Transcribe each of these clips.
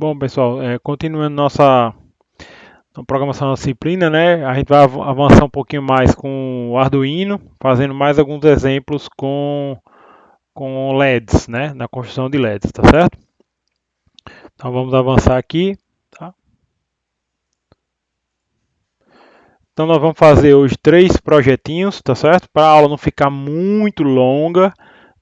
Bom, pessoal, continuando nossa programação da disciplina, né? A gente vai avançar um pouquinho mais com o Arduino, fazendo mais alguns exemplos com LEDs, né? Na construção de LEDs, tá certo? Então vamos avançar aqui, tá? Então nós vamos fazer hoje 3 projetinhos, tá certo? Para a aula não ficar muito longa,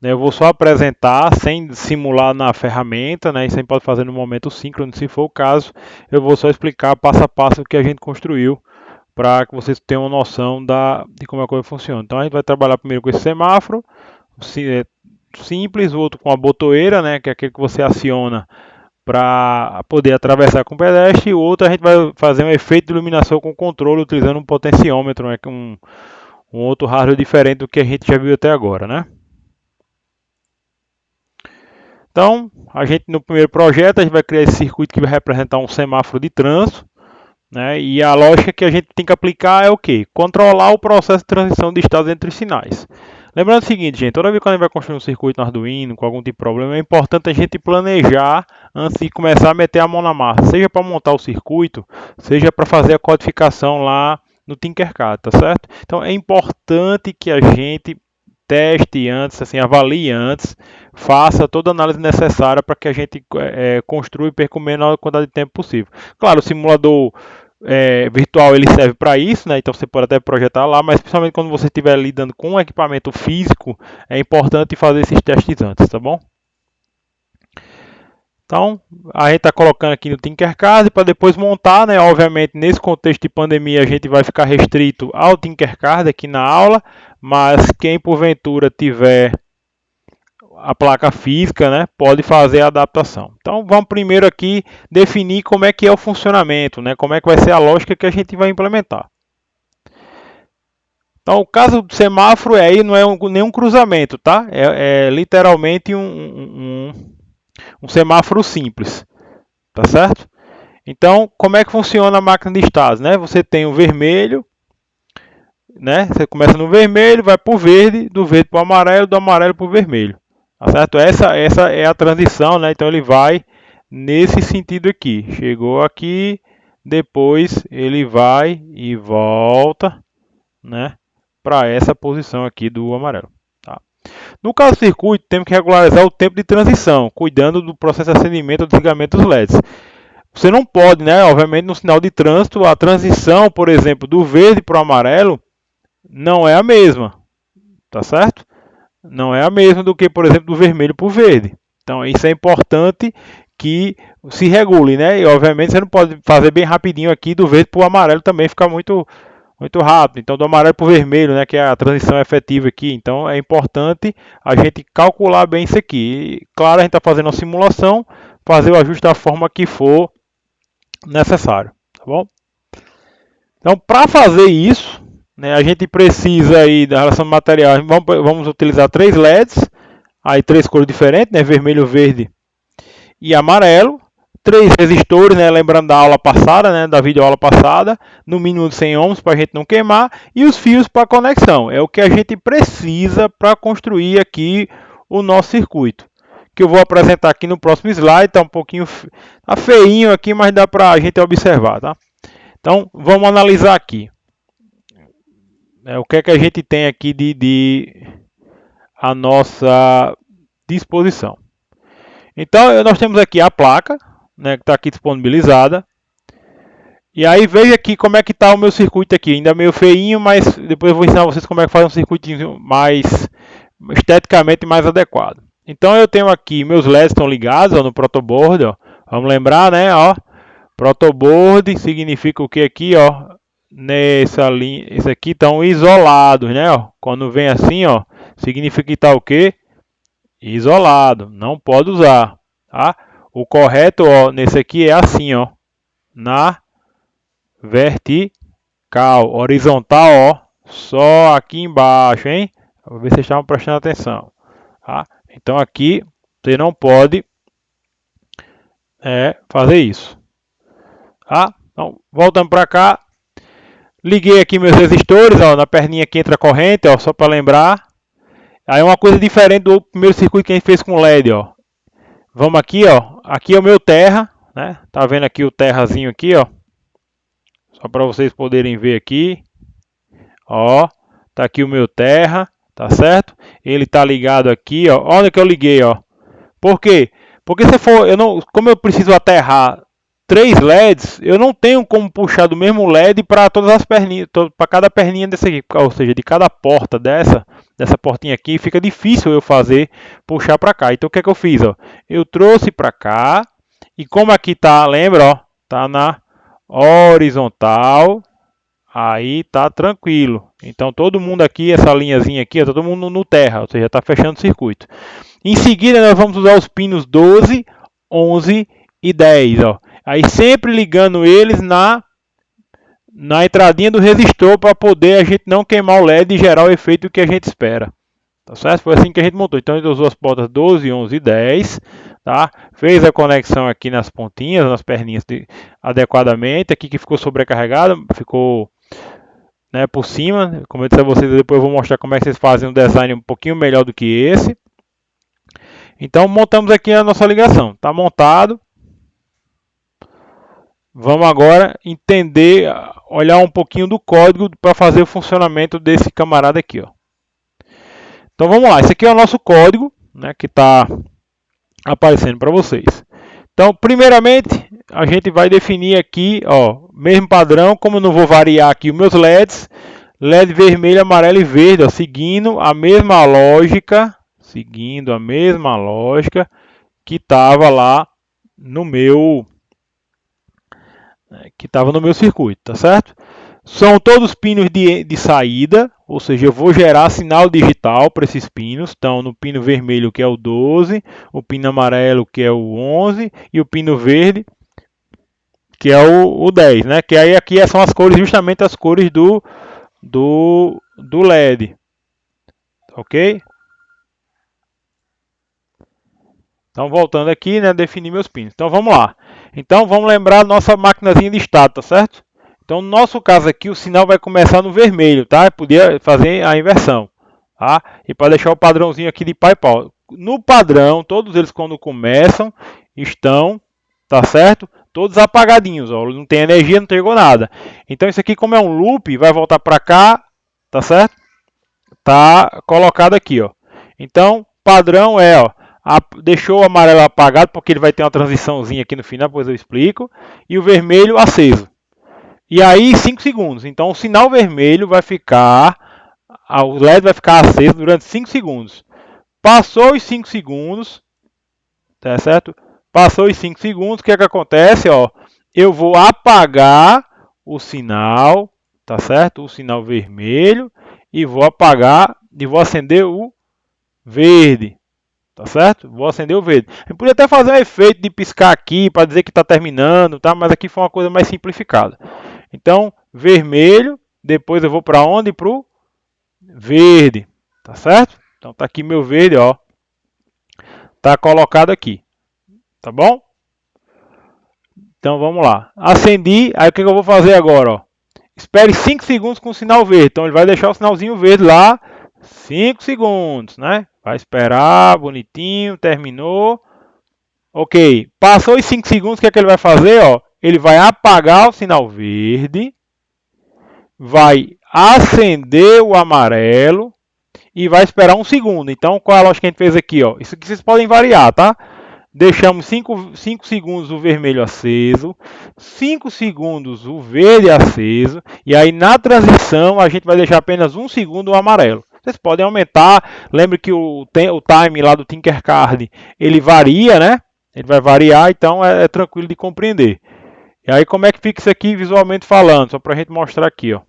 né? Eu vou só apresentar sem simular na ferramenta, né? Isso aí pode fazer no momento síncrono, se for o caso. Eu vou só explicar passo a passo o que a gente construiu, para que vocês tenham uma noção de como a coisa funciona. Então a gente vai trabalhar primeiro com esse semáforo, simples, o outro com a botoeira, né, que é aquele que você aciona para poder atravessar com o pedestre, e o outro a gente vai fazer um efeito de iluminação com controle utilizando um potenciômetro, né, que é um outro hardware diferente do que a gente já viu até agora, né? Então, a gente no primeiro projeto a gente vai criar esse circuito que vai representar um semáforo de trânsito, né? E a lógica que a gente tem que aplicar é o quê? Controlar o processo de transição de estados entre os sinais. Lembrando o seguinte, gente, toda vez que a gente vai construir um circuito no Arduino com algum tipo de problema, é importante a gente planejar antes de começar a meter a mão na massa, seja para montar o circuito, seja para fazer a codificação lá no Tinkercad, tá certo? Então é importante que a gente teste antes, assim, avalie antes, faça toda a análise necessária para que a gente construa e perca a menor quantidade de tempo possível. Claro, o simulador virtual ele serve para isso, né? Então você pode até projetar lá, mas principalmente quando você estiver lidando com um equipamento físico, é importante fazer esses testes antes, tá bom? Então, a gente está colocando aqui no Tinkercad para depois montar, né? Obviamente, nesse contexto de pandemia, a gente vai ficar restrito ao Tinkercad aqui na aula, mas quem porventura tiver a placa física, né, pode fazer a adaptação. Então, vamos primeiro aqui definir como é que é o funcionamento, né? Como é que vai ser a lógica que a gente vai implementar. Então, o caso do semáforo aí não é nenhum cruzamento, tá? É literalmente um semáforo simples, tá certo? Então, como é que funciona a máquina de estados, né? Você tem o vermelho, né? Você começa no vermelho, vai para o verde, do verde para o amarelo, do amarelo para o vermelho, tá certo? Essa é a transição, né? Então ele vai nesse sentido aqui. Chegou aqui, depois ele vai e volta, né? Para essa posição aqui do amarelo. Tá? No caso do circuito, temos que regularizar o tempo de transição, cuidando do processo de acendimento ou desligamento dos LEDs. Você não pode, né? Obviamente, no sinal de trânsito, a transição, por exemplo, do verde para o amarelo não é a mesma, tá certo? Não é a mesma do que, por exemplo, do vermelho para o verde. Então, isso é importante que se regule, né? E obviamente você não pode fazer bem rapidinho aqui do verde para o amarelo também ficar muito rápido. Então, do amarelo para o vermelho, né, que é a transição efetiva aqui. Então, é importante a gente calcular bem isso aqui. E, claro, a gente está fazendo uma simulação, fazer o ajuste da forma que for necessário, tá bom? Então, para fazer isso, né, a gente precisa aí da relação de materiais. Vamos utilizar 3 LEDs, aí 3 cores diferentes, né, vermelho, verde e amarelo. 3 resistores, né, lembrando da aula passada, né, da videoaula passada, no mínimo de 100 ohms para a gente não queimar, e os fios para conexão. É o que a gente precisa para construir aqui o nosso circuito, que eu vou apresentar aqui no próximo slide. Está um pouquinho tá feinho aqui, mas dá para a gente observar, tá? Então, vamos analisar aqui. O que é que a gente tem aqui de a nossa disposição. Então, nós temos aqui a placa, né, que está aqui disponibilizada. E aí veja aqui como é que está o meu circuito aqui. Ainda meio feinho, mas depois eu vou ensinar vocês como é que faz um circuitinho mais esteticamente mais adequado. Então eu tenho aqui, meus LEDs estão ligados, ó, no protoboard, ó. Vamos lembrar, né, ó. Protoboard significa o que aqui, ó? Nessa linha, esse aqui estão isolados, né, ó. Quando vem assim, ó, significa que está o quê? Isolado, não pode usar, tá? O correto, ó, nesse aqui é assim, ó, na vertical, horizontal, ó, só aqui embaixo, hein? Vou ver se vocês estavam prestando atenção, tá? Então aqui você não pode fazer isso, tá? Então, voltando para cá, liguei aqui meus resistores, ó, na perninha que entra a corrente, ó, só para lembrar. Aí uma coisa diferente do primeiro circuito que a gente fez com LED, ó. Vamos aqui, ó. Aqui é o meu terra, né? Tá vendo aqui o terrazinho aqui, ó. Só para vocês poderem ver aqui. Ó, tá aqui o meu terra, tá certo? Ele tá ligado aqui, ó. Olha que eu liguei, ó. Por quê? Porque se for, como eu preciso aterrar 3 LEDs, eu não tenho como puxar do mesmo LED para todas as perninhas, para cada perninha dessa aqui, ou seja, de cada porta dessa portinha aqui, fica difícil eu fazer puxar para cá. Então o que é que eu fiz, ó? Eu trouxe para cá e como aqui tá, lembra, ó, tá na horizontal, aí tá tranquilo. Então todo mundo aqui, essa linhazinha aqui, todo mundo no terra, ou seja, tá fechando o circuito. Em seguida nós vamos usar os pinos 12, 11 e 10, ó. Aí sempre ligando eles na entradinha do resistor para poder a gente não queimar o LED e gerar o efeito que a gente espera. Tá certo? Foi assim que a gente montou. Então a gente usou as portas 12, 11 e 10, tá? Fez a conexão aqui nas pontinhas, nas perninhas adequadamente. Aqui que ficou sobrecarregado, ficou, né, por cima. Como eu disse a vocês, depois eu vou mostrar como é que vocês fazem um design um pouquinho melhor do que esse. Então montamos aqui a nossa ligação. Tá montado. Vamos agora entender, olhar um pouquinho do código para fazer o funcionamento desse camarada aqui, ó. Então vamos lá, esse aqui é o nosso código, né, que está aparecendo para vocês. Então, primeiramente, a gente vai definir aqui, ó, mesmo padrão, como eu não vou variar aqui os meus LEDs, LED vermelho, amarelo e verde, ó, seguindo a mesma lógica que estava lá no meu circuito, tá certo? São todos pinos de saída, ou seja, eu vou gerar sinal digital para esses pinos. Então, no pino vermelho, que é o 12, o pino amarelo, que é o 11, e o pino verde, que é o 10, né? Que aí aqui são as cores, justamente as cores do LED. Ok? Então, voltando aqui, né, definir meus pinos. Então, vamos lá. Então, vamos lembrar a nossa maquinazinha de estado, tá certo? Então, no nosso caso aqui, o sinal vai começar no vermelho, tá? Eu podia fazer a inversão, tá? E para deixar o padrãozinho aqui de pai e pau. No padrão, todos eles quando começam, estão, tá certo? Todos apagadinhos, ó. Não tem energia, não entregou nada. Então, isso aqui, como é um loop, vai voltar para cá, tá certo? Tá colocado aqui, ó. Então, padrão é, ó. Deixou o amarelo apagado, porque ele vai ter uma transiçãozinha aqui no final, depois eu explico. E o vermelho aceso. E aí 5 segundos. Então o sinal vermelho vai ficar, o LED vai ficar aceso durante 5 segundos. Passou os 5 segundos, tá certo? Passou os 5 segundos, o que é que acontece? Ó, eu vou apagar o sinal, tá certo? O sinal vermelho e vou apagar e vou acender o verde. Tá certo? Vou acender o verde. Eu podia até fazer um efeito de piscar aqui para dizer que está terminando, tá? Mas aqui foi uma coisa mais simplificada. Então, vermelho, depois eu vou para onde? Para o verde, tá certo? Então tá aqui meu verde, ó. Tá colocado aqui, tá bom? Então vamos lá. Acendi, aí o que eu vou fazer agora, ó? Espere 5 segundos com o sinal verde. Então ele vai deixar o sinalzinho verde lá 5 segundos, né? Vai esperar, bonitinho, terminou. Ok, passou os 5 segundos, o que é que ele vai fazer? Ó? Ele vai apagar o sinal verde, vai acender o amarelo e vai esperar 1 segundo. Então, qual é a lógica que a gente fez aqui? Ó? Isso aqui vocês podem variar, tá? Deixamos 5 segundos o vermelho aceso, 5 segundos o verde aceso, e aí na transição a gente vai deixar apenas 1 segundo o amarelo. Vocês podem aumentar, lembre que o time lá do Tinkercad, ele varia, né? Ele vai variar, então é tranquilo de compreender. E aí como é que fica isso aqui visualmente falando? Só para a gente mostrar aqui, ó.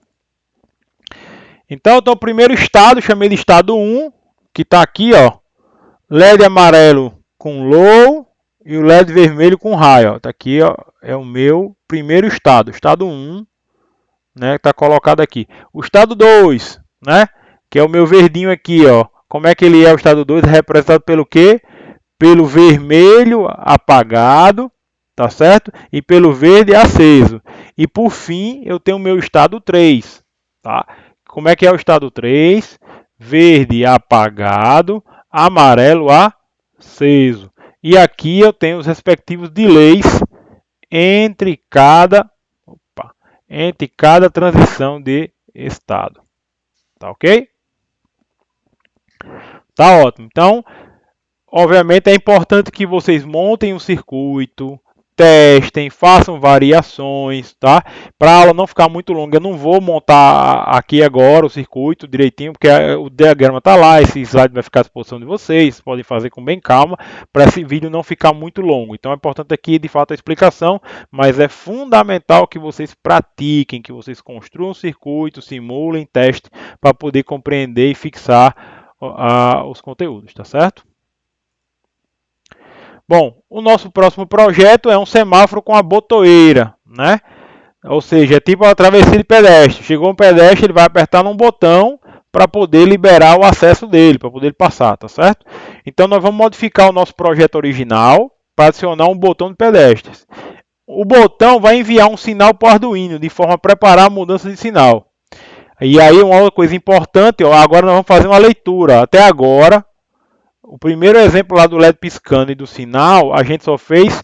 Então, o primeiro estado, chamei de estado 1, que está aqui, ó. LED amarelo com low e o LED vermelho com high, ó. Tá aqui, ó, é o meu primeiro estado, estado 1, né, está colocado aqui. O estado 2, né, que é o meu verdinho aqui, ó. Como é que ele é o estado 2? É representado pelo quê? Pelo vermelho apagado, tá certo? E pelo verde aceso. E por fim, eu tenho o meu estado 3, tá? Como é que é o estado 3? Verde apagado, amarelo aceso. E aqui eu tenho os respectivos delays entre cada transição de estado. Tá ok? Tá ótimo. Então, obviamente é importante que vocês montem um circuito, testem, façam variações, tá? Para a aula não ficar muito longa, eu não vou montar aqui agora o circuito direitinho, porque o diagrama está lá, esse slide vai ficar à disposição de vocês, podem fazer com bem calma, para esse vídeo não ficar muito longo. Então é importante aqui, de fato, a explicação, mas é fundamental que vocês pratiquem, que vocês construam um circuito, simulem, testem, para poder compreender e fixar os conteúdos, tá certo? Bom, o nosso próximo projeto é um semáforo com a botoeira, né? Ou seja, é tipo uma travessia de pedestre. Chegou um pedestre, ele vai apertar num botão para poder liberar o acesso dele, para poder passar, tá certo? Então nós vamos modificar o nosso projeto original para adicionar um botão de pedestres. O botão vai enviar um sinal para o Arduino, de forma a preparar a mudança de sinal. E aí uma outra coisa importante, ó, agora nós vamos fazer uma leitura. Até agora, o primeiro exemplo lá do LED piscando e do sinal, a gente só fez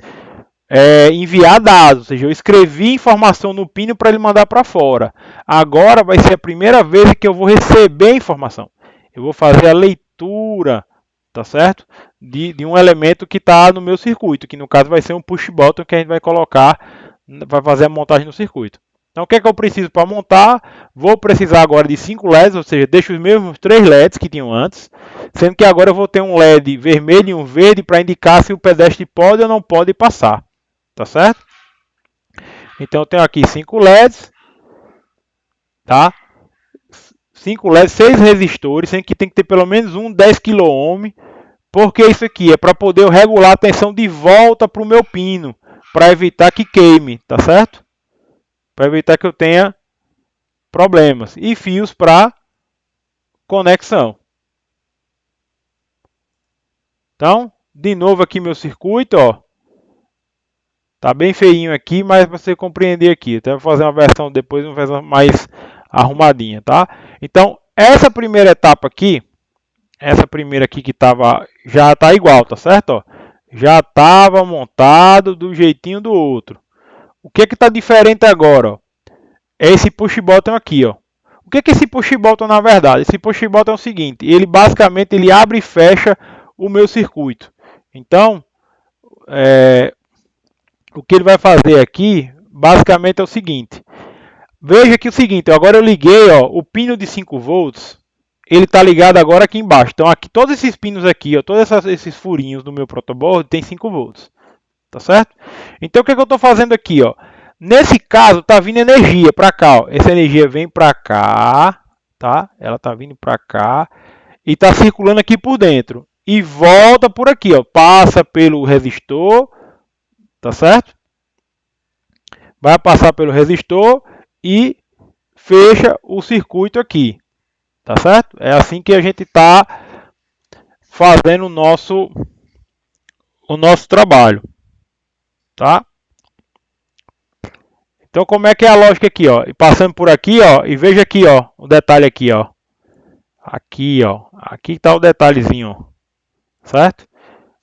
enviar dados, ou seja, eu escrevi informação no pino para ele mandar para fora. Agora vai ser a primeira vez que eu vou receber informação. Eu vou fazer a leitura, tá certo? De um elemento que está no meu circuito, que no caso vai ser um push button que a gente vai colocar, vai fazer a montagem no circuito. Então o que é que eu preciso para montar? Vou precisar agora de 5 LEDs, ou seja, deixo os mesmos 3 LEDs que tinham antes, sendo que agora eu vou ter um LED vermelho e um verde para indicar se o pedestre pode ou não pode passar. Tá certo? Então eu tenho aqui 5 LEDs, tá? 5 LEDs, 6 resistores, sendo que tem que ter pelo menos um 10 kΩ, porque isso aqui é para poder regular a tensão de volta para o meu pino, para evitar que queime, tá certo? Para evitar que eu tenha problemas. E fios para conexão. Então, de novo aqui meu circuito, ó. Tá bem feinho aqui, mas para você compreender aqui. Até vou fazer uma versão depois, uma versão mais arrumadinha, tá? Então, essa primeira etapa aqui, essa primeira aqui que tava, já tá igual, tá certo? Ó, já estava montado do jeitinho do outro. O que que tá diferente agora, ó? É esse push button aqui, ó. O que que é esse push button na verdade? Esse push button é o seguinte, ele basicamente ele abre e fecha o meu circuito. Então, o que ele vai fazer aqui, basicamente é o seguinte. Veja que é o seguinte, agora eu liguei, ó, o pino de 5 volts, ele está ligado agora aqui embaixo. Então aqui todos esses pinos aqui, ó, todos esses furinhos do meu protoboard tem 5 volts. Tá certo? Então o que, é que eu estou fazendo aqui, ó? Nesse caso está vindo energia para cá, ó. Essa energia vem para cá, tá? Ela está vindo para cá e está circulando aqui por dentro e volta por aqui, ó, passa pelo resistor, tá certo? Vai passar pelo resistor e fecha o circuito aqui, tá certo? É assim que a gente está fazendo o nosso trabalho, tá? Então como é que é a lógica aqui, ó? E passando por aqui, ó, e veja aqui, ó, o detalhe aqui, ó. Aqui, ó, aqui está o detalhezinho, ó, certo?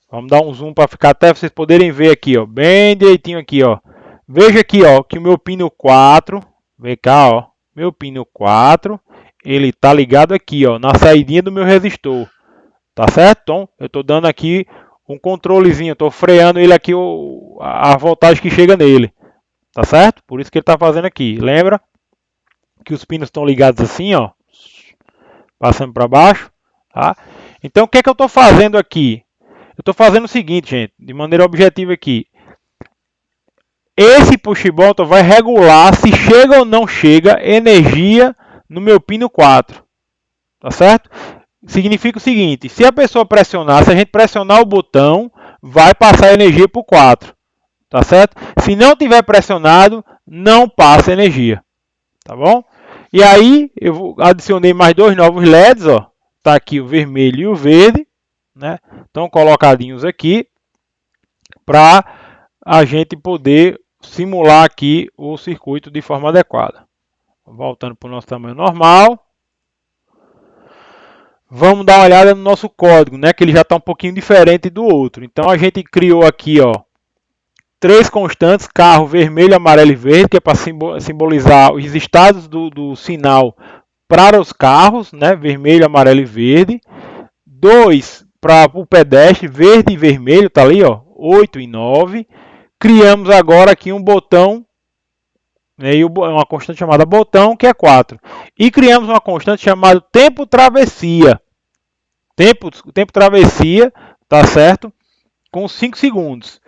Vamos dar um zoom para ficar até vocês poderem ver aqui, ó, bem direitinho aqui, ó. Veja aqui, ó, que o meu pino 4, vem cá, ó, meu pino 4, ele tá ligado aqui, ó, na saidinha do meu resistor, tá certo? Então, eu tô dando aqui um controlezinho, tô freando ele aqui, a voltagem que chega nele, tá certo? Por isso que ele tá fazendo aqui. Lembra que os pinos estão ligados assim, ó, passando para baixo, tá? Então, o que é que eu tô fazendo aqui? Eu tô fazendo o seguinte, gente, de maneira objetiva aqui. Esse push button vai regular se chega ou não chega energia no meu pino 4. Tá certo? Significa o seguinte, se a pessoa pressionar, se a gente pressionar o botão, vai passar energia para o 4. Tá certo? Se não tiver pressionado, não passa energia. Tá bom? E aí, eu adicionei mais dois novos LEDs, ó. Tá aqui o vermelho e o verde, né? Estão colocadinhos aqui para a gente poder simular aqui o circuito de forma adequada. Voltando para o nosso tamanho normal. Vamos dar uma olhada no nosso código, né? Que ele já está um pouquinho diferente do outro. Então a gente criou aqui, ó, três constantes, carro vermelho, amarelo e verde, que é para simbolizar os estados do sinal para os carros, né? Vermelho, amarelo e verde. 2 para o pedestre, verde e vermelho, tá ali, ó, 8 e 9. Criamos agora aqui um botão, né, e uma constante chamada botão, que é 4. E criamos uma constante chamada tempo travessia. Tempo travessia, tá certo? Com 5 segundos.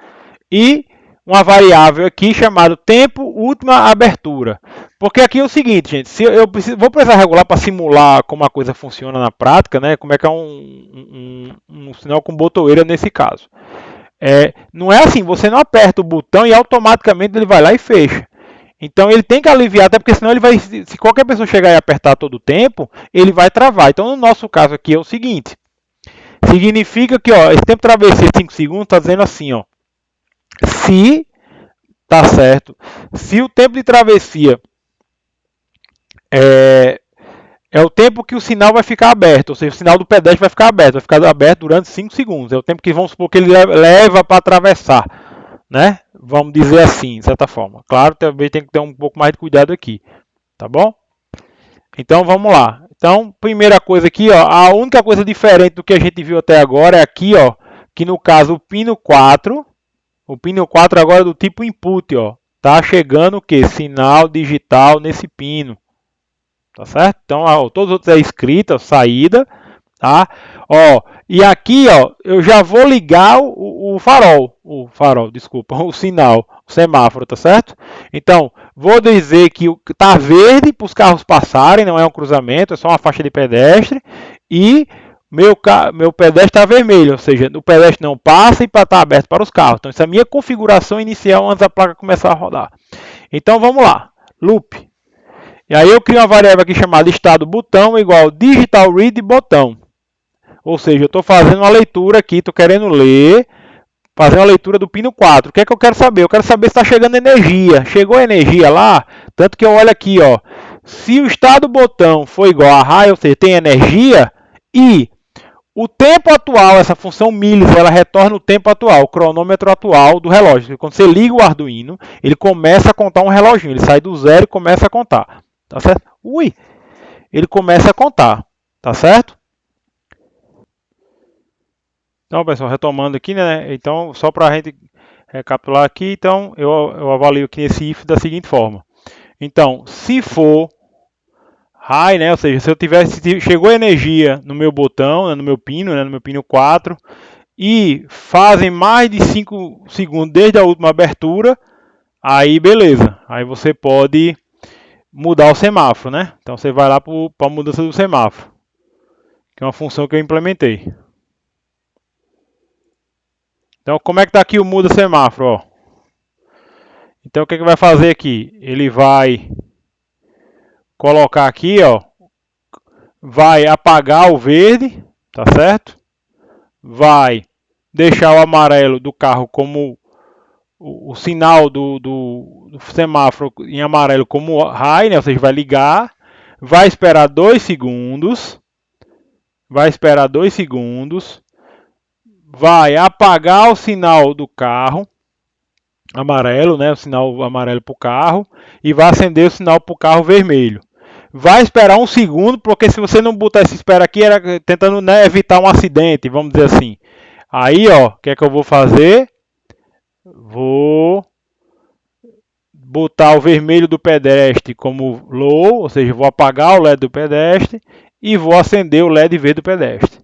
E uma variável aqui chamada tempo última abertura. Porque aqui é o seguinte, gente, se eu vou precisar regular para simular como a coisa funciona na prática, né? Como é que é um sinal com botoeira nesse caso. Não é assim, você não aperta o botão e automaticamente ele vai lá e fecha. Então ele tem que aliviar, até porque senão ele vai, se qualquer pessoa chegar e apertar todo o tempo, ele vai travar. Então no nosso caso aqui é o seguinte, significa que ó, esse tempo travessia 5 segundos está dizendo assim, ó, se, tá certo, se o tempo de travessia é o tempo que o sinal vai ficar aberto, ou seja, o sinal do pedestre vai ficar aberto durante 5 segundos, é o tempo que vamos supor que ele leva para atravessar, né? Vamos dizer assim, de certa forma. Claro, também tem que ter um pouco mais de cuidado aqui, tá bom? Então vamos lá. Então, primeira coisa aqui, ó, a única coisa diferente do que a gente viu até agora é aqui, ó, que no caso o pino 4 agora é do tipo input, ó. Tá chegando o que? Sinal digital nesse pino. Tá certo? Então, ó, todos os outros é escrita, saída, tá? Ó, e aqui, ó, eu já vou ligar o farol, desculpa, o sinal, o semáforo, tá certo? Então, vou dizer que tá verde para os carros passarem, não é um cruzamento, é só uma faixa de pedestre, e meu pedestre está vermelho, ou seja, o pedestre não passa e está aberto para os carros. Então, essa é a minha configuração inicial antes da placa começar a rodar. Então, vamos lá. Loop. E aí eu crio uma variável aqui chamada estado botão igual digital read botão. Ou seja, eu estou fazendo uma leitura aqui, estou querendo ler, fazer uma leitura do pino 4. O que é que eu quero saber? Eu quero saber se está chegando energia. Chegou a energia lá? Tanto que eu olho aqui, ó. Se o estado botão for igual a high, ou seja, tem energia, e o tempo atual, essa função millis, ela retorna o tempo atual, o cronômetro atual do relógio. Quando você liga o Arduino, ele começa a contar um reloginho. Ele sai do zero e começa a contar. Tá certo? Ui! Ele começa a contar. Tá certo? Então, pessoal, retomando aqui, né? Então, só para a gente recapitular aqui, então, eu avalio aqui esse if da seguinte forma. Então, se for high, né? Ou seja, se chegou energia no meu botão, né, no meu pino, né, no meu pino 4, e fazem mais de 5 segundos desde a última abertura, aí beleza. Aí você pode mudar o semáforo, né? Então você vai lá para a mudança do semáforo, que é uma função que eu implementei. Então como é que está aqui o muda semáforo? Ó? Então o que, que vai fazer aqui? Ele vai colocar aqui, ó, vai apagar o verde, tá certo? Vai deixar o amarelo do carro como o sinal do semáforo em amarelo como high, né? Ou seja, vai ligar, vai esperar 2 segundos, vai apagar o sinal do carro amarelo, né? O sinal amarelo para o carro, e vai acender o sinal para o carro vermelho. Vai esperar 1 segundo, porque se você não botar esse espera aqui, era tentando, né, evitar um acidente, vamos dizer assim. Aí, ó, o que é que eu vou fazer? Vou botar o vermelho do pedestre como low, ou seja, vou apagar o LED do pedestre e vou acender o LED verde do pedestre.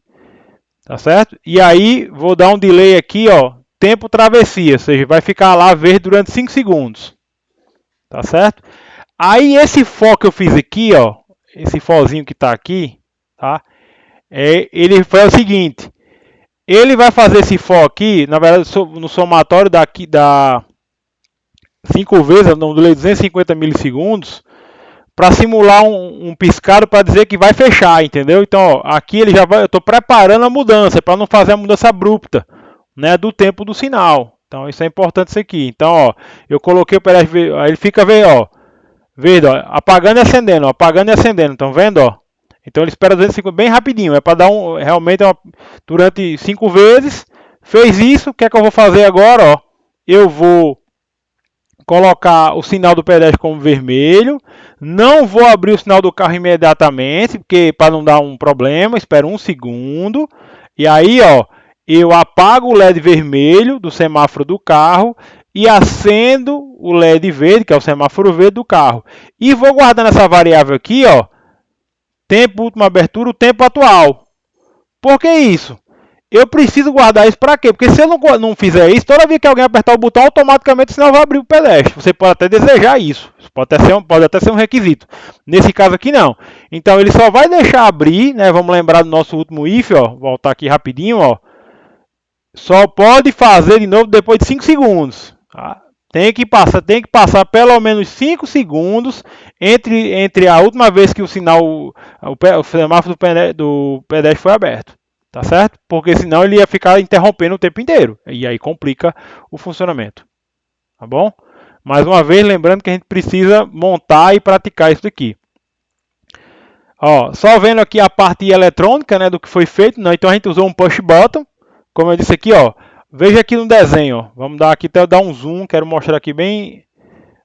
Tá certo? E aí vou dar um delay aqui, ó, tempo travessia, ou seja, vai ficar lá verde durante 5 segundos. Tá certo? Aí esse for que eu fiz aqui, ó, esse forzinho que está aqui, tá? Ele foi o seguinte, ele vai fazer esse for aqui, na verdade no somatório daqui da 5 vezes, no delay 250 milissegundos, para simular um piscado para dizer que vai fechar, entendeu? Então, ó, aqui ele já vai, eu estou preparando a mudança para não fazer a mudança abrupta, né, do tempo do sinal. Então, isso é importante isso aqui. Então, ó, eu coloquei o pedestre, aí ele fica ó, verde, ó, apagando e acendendo, ó, apagando e acendendo. Estão vendo, ó? Então ele espera 250 bem rapidinho, é para dar realmente durante 5 vezes. Fez isso, o que é que eu vou fazer agora, ó? eu vou colocar o sinal do pedestre como vermelho, não vou abrir o sinal do carro imediatamente, porque para não dar um problema, espero 1 segundo, e aí ó, eu apago o LED vermelho do semáforo do carro e acendo o LED verde, que é o semáforo verde do carro, e vou guardando essa variável aqui, ó, tempo última abertura, o tempo atual. Por que isso? Eu preciso guardar isso para quê? Porque se eu não fizer isso, toda vez que alguém apertar o botão, automaticamente o sinal vai abrir o pedestre. Você pode até desejar isso. Pode até ser um requisito. Nesse caso aqui, não. Então, ele só vai deixar abrir, né? Vamos lembrar do nosso último if, ó. Voltar aqui rapidinho, ó. Só pode fazer de novo depois de 5 segundos. Tá? Tem que passar pelo menos 5 segundos entre a última vez que o sinal, o semáforo do pedestre foi aberto. Tá certo? Porque senão ele ia ficar interrompendo o tempo inteiro. E aí complica o funcionamento. Tá bom? Mais uma vez, lembrando que a gente precisa montar e praticar isso daqui. Ó, só vendo aqui a parte eletrônica, né, do que foi feito. Não, então a gente usou um push button. Como eu disse aqui, ó. Veja aqui no desenho, ó. Vamos dar aqui, até dar um zoom. Quero mostrar aqui bem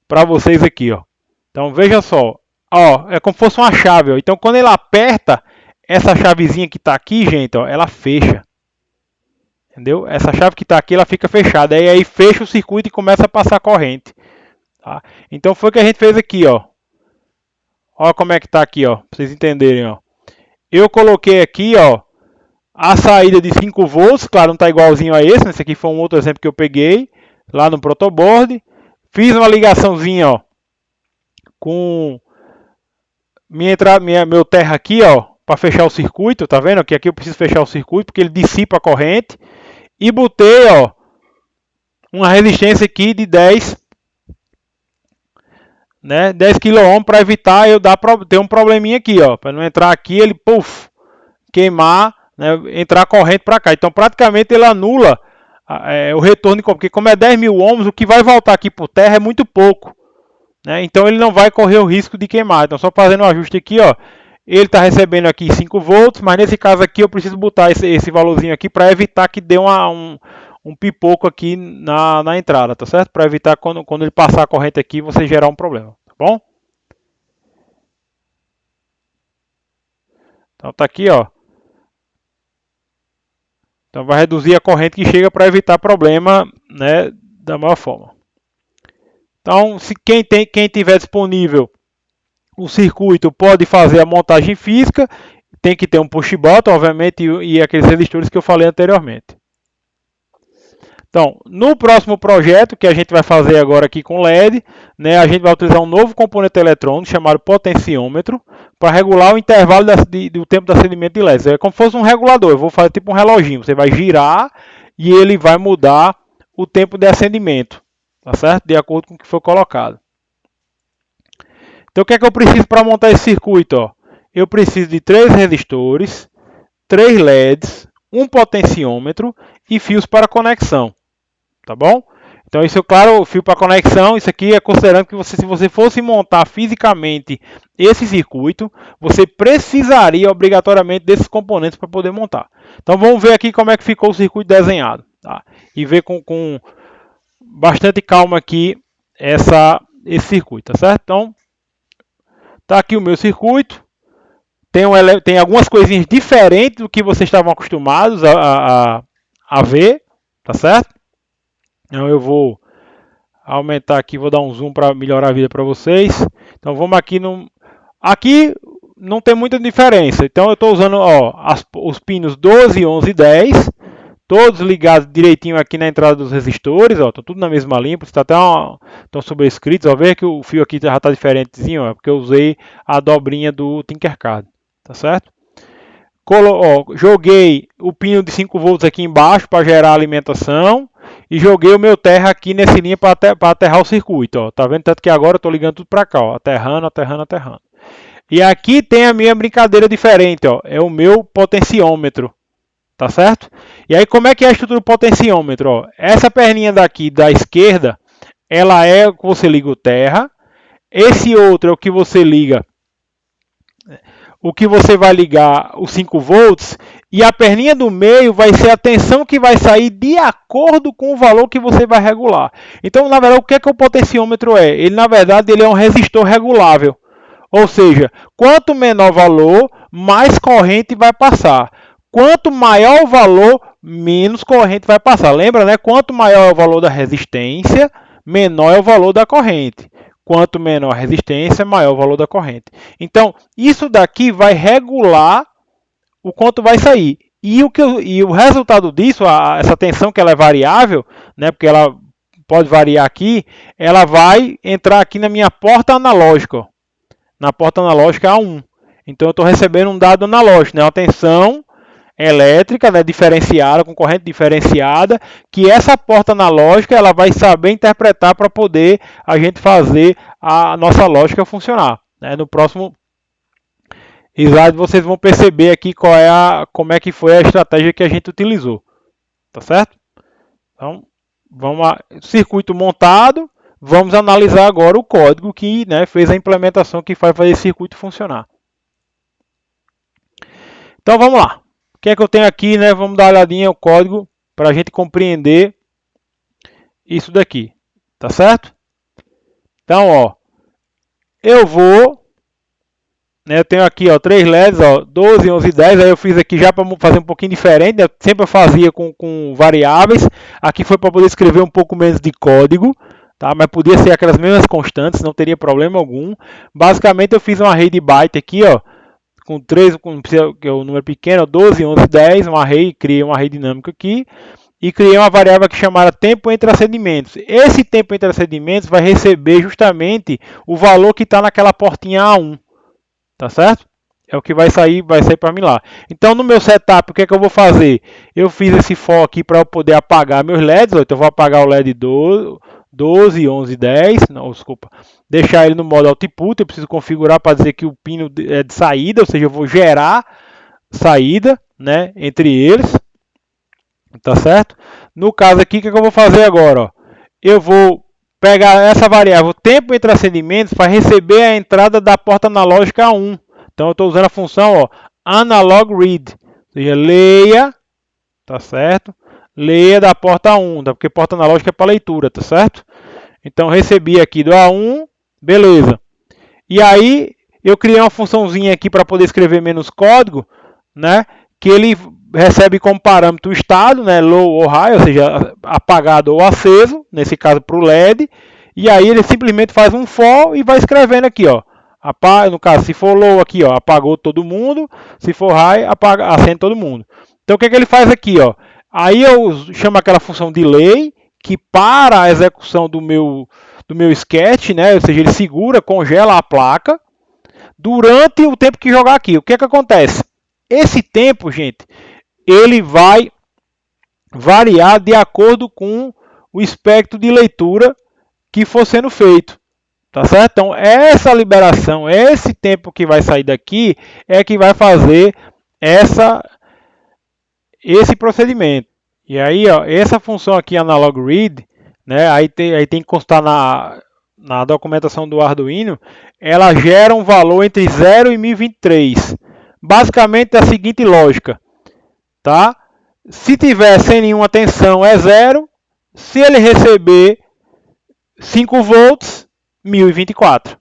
para vocês aqui, ó. Então veja só. Ó, é como se fosse uma chave, ó. Então quando ele aperta, essa chavezinha que está aqui, gente, ó, ela fecha. Entendeu? Essa chave que está aqui, ela fica fechada. E aí fecha o circuito e começa a passar corrente. Tá? Então foi o que a gente fez aqui, ó. Olha como é que está aqui, ó. Para vocês entenderem, ó. Eu coloquei aqui, ó, a saída de 5 volts. Claro, não está igualzinho a esse. Esse aqui foi um outro exemplo que eu peguei lá no protoboard. Fiz uma ligaçãozinha, ó, com meu terra aqui, ó, para fechar o circuito, tá vendo? Que aqui eu preciso fechar o circuito porque ele dissipa a corrente. E botei, ó, uma resistência aqui de 10 kΩ para evitar eu ter um probleminha aqui, ó, para não entrar aqui ele queimar, né, entrar corrente para cá. Então praticamente ele anula o retorno de corrente, porque como é 10.000 ohms, o que vai voltar aqui por terra é muito pouco, né? Então ele não vai correr o risco de queimar. Então só fazendo um ajuste aqui, ó, ele está recebendo aqui 5 volts, mas nesse caso aqui eu preciso botar esse valorzinho aqui para evitar que dê um pipoco aqui na entrada, tá certo? Para evitar quando ele passar a corrente aqui, você gerar um problema, tá bom? Então tá aqui, ó. Então vai reduzir a corrente que chega para evitar problema, né, da maior forma. Então, se quem tiver disponível o circuito pode fazer a montagem física, tem que ter um push button, obviamente, e aqueles resistores que eu falei anteriormente. Então, no próximo projeto que a gente vai fazer agora aqui com LED, né, a gente vai utilizar um novo componente eletrônico chamado potenciômetro para regular o intervalo do tempo de acendimento de LED. É como se fosse um regulador, eu vou fazer tipo um reloginho, você vai girar e ele vai mudar o tempo de acendimento, tá certo? De acordo com o que foi colocado. Então o que é que eu preciso para montar esse circuito? Ó? Eu preciso de 3 resistores, 3 LEDs, um potenciômetro e fios para conexão. Tá bom? Então isso é claro, o fio para conexão, isso aqui é considerando que se você fosse montar fisicamente esse circuito, você precisaria obrigatoriamente desses componentes para poder montar. Então vamos ver aqui como é que ficou o circuito desenhado. Tá? E ver com bastante calma aqui esse circuito, tá certo? Então, tá aqui o meu circuito. Tem algumas coisinhas diferentes do que vocês estavam acostumados a ver, tá certo? Então eu vou aumentar aqui, vou dar um zoom para melhorar a vida para vocês. Então vamos aqui aqui não tem muita diferença. Então eu estou usando, ó, os pinos 12, 11 e 10, todos ligados direitinho aqui na entrada dos resistores, ó, estão tudo na mesma linha, está até estão sobrescritos, ó, veja que o fio aqui já está diferentezinho, ó, porque eu usei a dobrinha do Tinkercad, tá certo? Joguei o pino de 5 volts aqui embaixo para gerar alimentação e joguei o meu terra aqui nessa linha para aterrar o circuito, ó. Tá vendo? Tanto que agora eu estou ligando tudo para cá, ó, aterrando. E aqui tem a minha brincadeira diferente, ó, é o meu potenciômetro, tá certo? E aí como é que é a estrutura do potenciômetro? Ó? Essa perninha daqui da esquerda, ela é o que você liga o terra, esse outro é o que você liga, o que você vai ligar os 5 volts, E a perninha do meio vai ser a tensão que vai sair de acordo com o valor que você vai regular. Então, na verdade, o que é que o potenciômetro é? Ele, na verdade, ele é um resistor regulável. Ou seja, quanto menor o valor, mais corrente vai passar. Quanto maior o valor, menos corrente vai passar. Lembra, né? Quanto maior é o valor da resistência, menor é o valor da corrente. Quanto menor a resistência, maior o valor da corrente. Então, isso daqui vai regular o quanto vai sair. E o resultado disso, essa tensão que ela é variável, né, porque ela pode variar aqui, ela vai entrar aqui na minha porta analógica. Ó, na porta analógica A1. Então eu estou recebendo um dado analógico, né, uma tensão elétrica, né, diferenciada, com corrente diferenciada, que essa porta analógica ela vai saber interpretar para poder a gente fazer a nossa lógica funcionar. Né? No próximo slide vocês vão perceber aqui como é que foi a estratégia que a gente utilizou. Tá certo? Então, vamos lá, circuito montado, vamos analisar agora o código que, né, fez a implementação que vai fazer esse circuito funcionar. Então vamos lá. O que é que eu tenho aqui, né? Vamos dar uma olhadinha no código para a gente compreender isso daqui. Tá certo? Então, ó, eu vou, né, eu tenho aqui, ó, 3 LEDs, ó, 12, 11 e 10. Aí eu fiz aqui já para fazer um pouquinho diferente, né? Sempre eu fazia com variáveis. Aqui foi para poder escrever um pouco menos de código, tá? Mas podia ser aquelas mesmas constantes, não teria problema algum. Basicamente eu fiz uma array de byte aqui, ó, com 3, que é o número pequeno, 12, 11, 10, um array, criei um array dinâmico aqui, e criei uma variável que chamada tempo entre acedimentos. Esse tempo entre acedimentos vai receber justamente o valor que está naquela portinha A1, tá certo? É o que vai sair para mim lá. Então no meu setup, o que é que eu vou fazer? Eu fiz esse for aqui para eu poder apagar meus LEDs, então eu vou apagar o LED 12, 11, 10, não, desculpa, deixar ele no modo output, eu preciso configurar para dizer que o pino é de saída, ou seja, eu vou gerar saída, né, entre eles, tá certo? No caso aqui, o que eu vou fazer agora? Ó? Eu vou pegar essa variável tempo entre acendimentos para receber a entrada da porta analógica 1. Então eu estou usando a função, ó, analog read, ou seja, leia, tá certo? Leia da porta 1, tá? Porque porta analógica é para leitura, tá certo? Então recebi aqui do A1, beleza. E aí eu criei uma funçãozinha aqui para poder escrever menos código, né? Que ele recebe como parâmetro o estado, né? Low ou high, ou seja, apagado ou aceso, nesse caso para o LED. E aí ele simplesmente faz um for e vai escrevendo aqui, ó. No caso, se for low aqui, ó, apagou todo mundo. Se for high, acende todo mundo. Então o que, que ele faz aqui, ó? Aí eu chamo aquela função delay, que para a execução do meu sketch, né? Ou seja, ele segura, congela a placa durante o tempo que jogar aqui. O que é que acontece? Esse tempo, gente, ele vai variar de acordo com o espectro de leitura que for sendo feito. Tá certo? Então, essa liberação, esse tempo que vai sair daqui, é que vai fazer esse procedimento. E aí, ó, essa função aqui, analog read, né, aí tem que constar na documentação do Arduino, ela gera um valor entre 0 e 1023. Basicamente é a seguinte lógica, tá? Se tiver sem nenhuma tensão é 0, se ele receber 5 volts, 1024,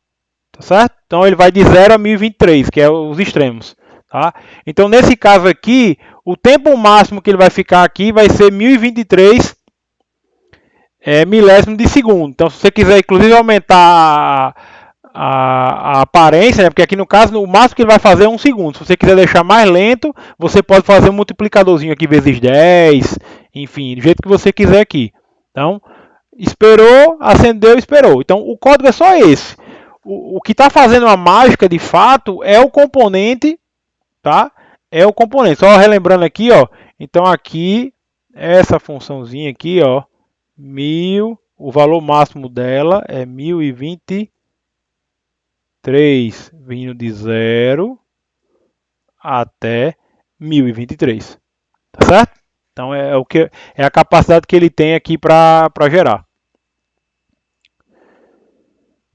tá certo? Então ele vai de 0 a 1023, que é os extremos, tá? Então nesse caso aqui, o tempo máximo que ele vai ficar aqui vai ser 1023 milésimo de segundo. Então se você quiser inclusive aumentar a aparência, né? Porque aqui no caso o máximo que ele vai fazer é 1 segundo. Se você quiser deixar mais lento, você pode fazer um multiplicadorzinho aqui vezes 10, enfim, do jeito que você quiser aqui. Então, esperou, acendeu, esperou. Então o código é só esse. O que está fazendo a mágica de fato é o componente, tá? É o componente. Só relembrando aqui, ó. Então aqui essa funçãozinha aqui, ó, 1000, o valor máximo dela é 1023, vindo de 0 até 1023. Tá certo? Então é a capacidade que ele tem aqui para gerar.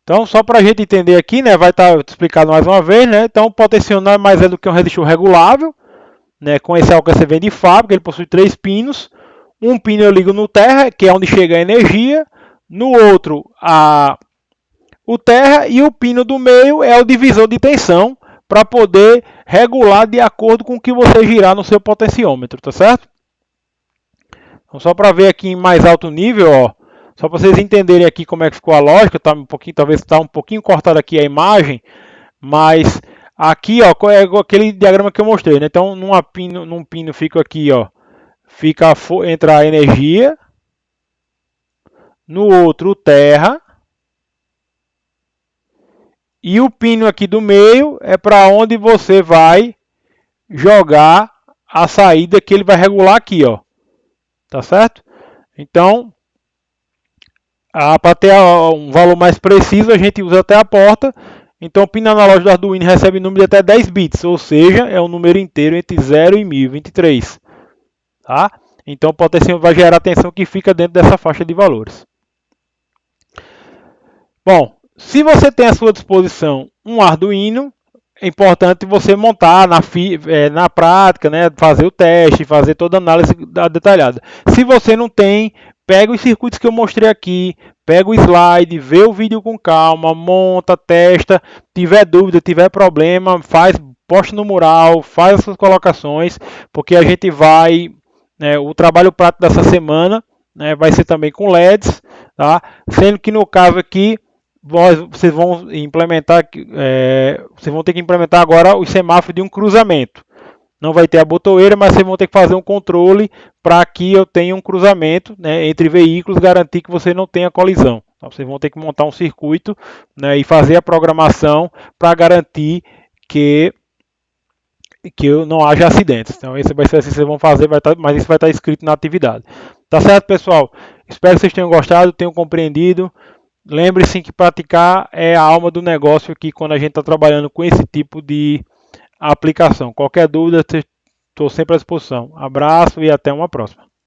Então, só para a gente entender aqui, né, vai estar explicado mais uma vez, né? Então, o potencial nada mais é do que um resistor regulável, né, com esse alcance vem de fábrica, ele possui 3 pinos. Um pino eu ligo no terra, que é onde chega a energia. No outro, o terra, e o pino do meio é o divisor de tensão para poder regular de acordo com o que você girar no seu potenciômetro, tá certo? Então, só para ver aqui em mais alto nível, ó, só para vocês entenderem aqui como é que ficou a lógica, tá um pouquinho, talvez está um pouquinho cortada aqui a imagem, mas aqui, ó, é aquele diagrama que eu mostrei, né? Então, num pino fica aqui, ó, entra a energia, no outro o terra, e o pino aqui do meio é para onde você vai jogar a saída que ele vai regular aqui, ó. Tá certo? Então, para ter um valor mais preciso, a gente usa até a porta. Então, o pino analógico do Arduino recebe número de até 10 bits, ou seja, é um número inteiro entre 0 e 1023. Tá? Então, o potenciômetro vai gerar a tensão que fica dentro dessa faixa de valores. Bom, se você tem à sua disposição um Arduino, é importante você montar na prática, né, fazer o teste, fazer toda a análise detalhada. Se você não tem, pega os circuitos que eu mostrei aqui, pega o slide, vê o vídeo com calma, monta, testa, tiver dúvida, tiver problema, posta no mural, faz as suas colocações, porque a gente vai, né, o trabalho prático dessa semana, né, vai ser também com LEDs, tá? Sendo que no caso aqui, vocês vão implementar, vocês vão ter que implementar agora os semáforos de um cruzamento. Não vai ter a botoeira, mas vocês vão ter que fazer um controle para que eu tenha um cruzamento, né, entre veículos, garantir que você não tenha colisão. Então, vocês vão ter que montar um circuito, né, e fazer a programação para garantir que não haja acidentes. Então, esse vai ser assim que vocês vão fazer, mas isso vai estar escrito na atividade. Tá certo, pessoal? Espero que vocês tenham gostado, tenham compreendido. Lembre-se que praticar é a alma do negócio aqui quando a gente está trabalhando com esse tipo de aplicação. Qualquer dúvida, estou sempre à disposição. Abraço e até uma próxima.